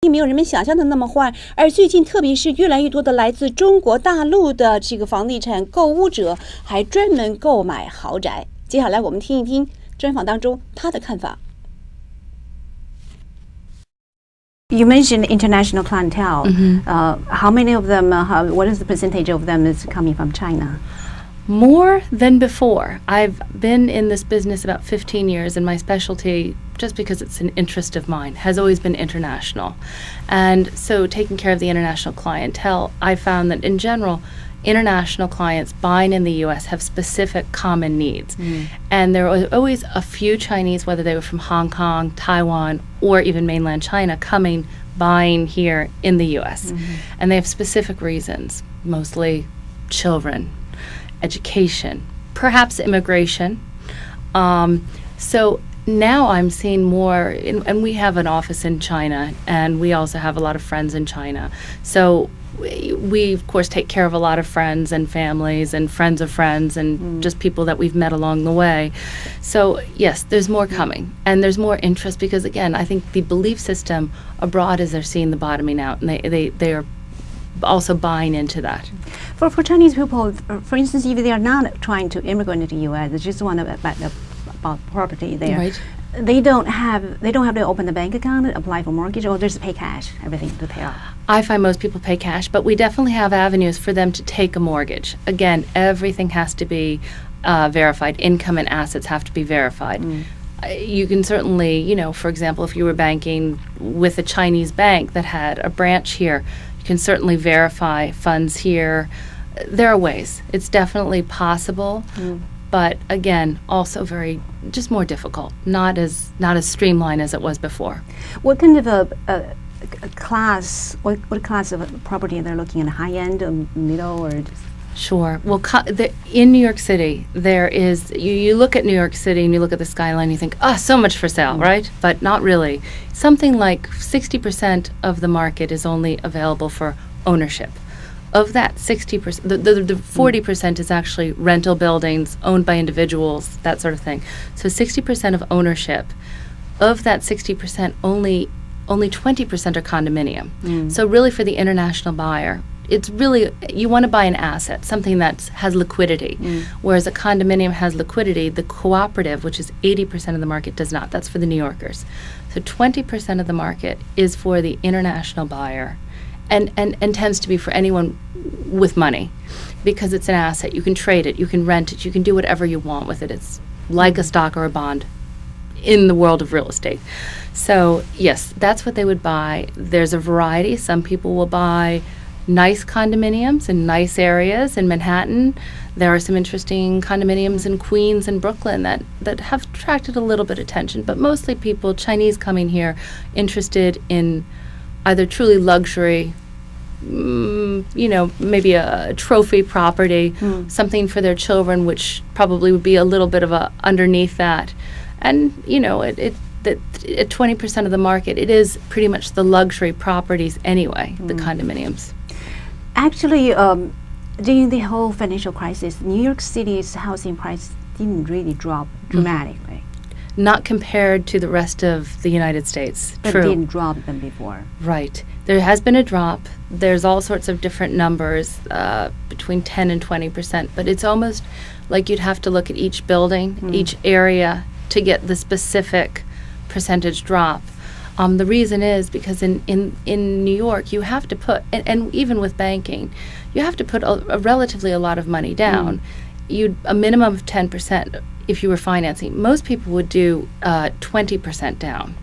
并没有人们想象的那么坏，而最近特别是越来越多的来自中国大陆的这个房地产购物者还专门购买豪宅。接下来我们听一听专访当中他的看法。You mentioned international clientele. How many of them? What is the percentage of them is coming from China? More than before. I've been in this business about 15 years, and my specialty, just because it's an interest of mine, has always been international. And so taking care of the international clientele, I found that in general, international clients buying in the U.S. have specific common needs. And there were always a few Chinese, whether they were from Hong Kong, Taiwan, or even mainland China, buying here in the U.S. And they have specific reasons, mostly children, education, perhaps immigration. So now I'm seeing more, and we have an office in China, and we also have a lot of friends in China. So we of course take care of a lot of friends and families and friends of friends and just people that we've met along the way. So yes, there's more coming, and there's more interest because, again, I think the belief system abroad is they're seeing the bottoming out, and they are also buying into that. For Chinese people, for instance, if they are not trying to immigrate to the U.S., they just want to buy the property there. Right. They don't have to open the bank account, apply for mortgage, or just pay cash, everything to pay off. I find most people pay cash, but we definitely have avenues for them to take a mortgage. Again, everything has to be verified. Income and assets have to be verified. You can certainly, for example, if you were banking with a Chinese bank that had a branch here, you can certainly verify funds here. There are ways. It's definitely possible. But again, also just more difficult, not as streamlined as it was before. What kind of a class? What class of property they're looking at? High end, middle, or? Sure. Well, in New York City, there is. You look at New York City and you look at the skyline, you think, so much for sale, right? But not really. Something like 60% of the market is only available for ownership. Of that 60%, the 40% is actually rental buildings owned by individuals, that sort of thing. So 60% of ownership. Of that 60%, only 20% are condominium. So really for the international buyer, it's really, you want to buy an asset, something that has liquidity. Whereas a condominium has liquidity, the cooperative, which is 80% of the market, does not. That's for the New Yorkers. So 20% of the market is for the international buyer. And tends to be for anyone with money because it's an asset. You can trade it, you can rent it, you can do whatever you want with it. It's like a stock or a bond in the world of real estate. So yes, that's what they would buy. There's a variety. Some people will buy nice condominiums in nice areas in Manhattan. There are some interesting condominiums in Queens and Brooklyn that have attracted a little bit of attention, but mostly people, Chinese coming here, interested in either truly luxury, maybe a trophy property, something for their children, which probably would be a little bit of a underneath that. And, at 20% of the market, it is pretty much the luxury properties anyway, the condominiums. Actually, during the whole financial crisis, New York City's housing price didn't really drop dramatically. Not compared to the rest of the United States. But True. It didn't drop them before. Right. There has been a drop. There's all sorts of different numbers, between 10 and 20%, but it's almost like you'd have to look at each building, each area, to get the specific percentage drop. The reason is because in New York, you have to put, and even with banking, you have to put a relatively a lot of money down. A minimum of 10% if you were financing. Most people would do 20% down.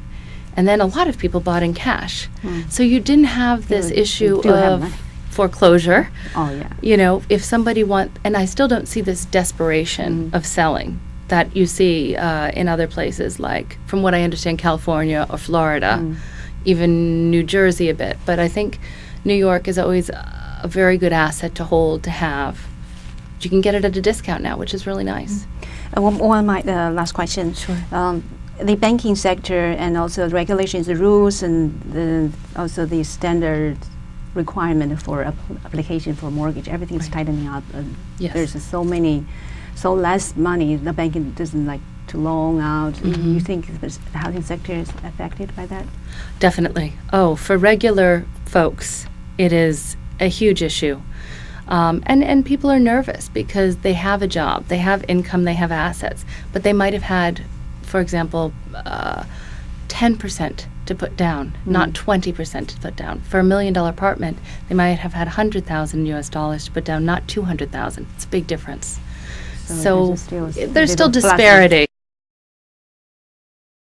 And then a lot of people bought in cash. So you didn't have this issue of foreclosure. Oh, yeah. If somebody and I still don't see this desperation of selling that you see in other places, like, from what I understand, California or Florida, even New Jersey a bit. But I think New York is always a very good asset to hold, to have. You can get it at a discount now, which is really nice. One my last question. Sure. The banking sector and also the regulations, the rules, and also the standard requirement for application for mortgage, everything's tightening up. Yes. There's so less money. The banking doesn't to loan out. You think the housing sector is affected by that? Definitely. Oh, for regular folks, it is a huge issue. And people are nervous because they have a job, they have income, they have assets, but they might have had, for example, 10% to put down, not 20% to put down. For $1 million apartment, they might have had $100,000 to put down, not $200,000. It's a big difference. So there's still disparity.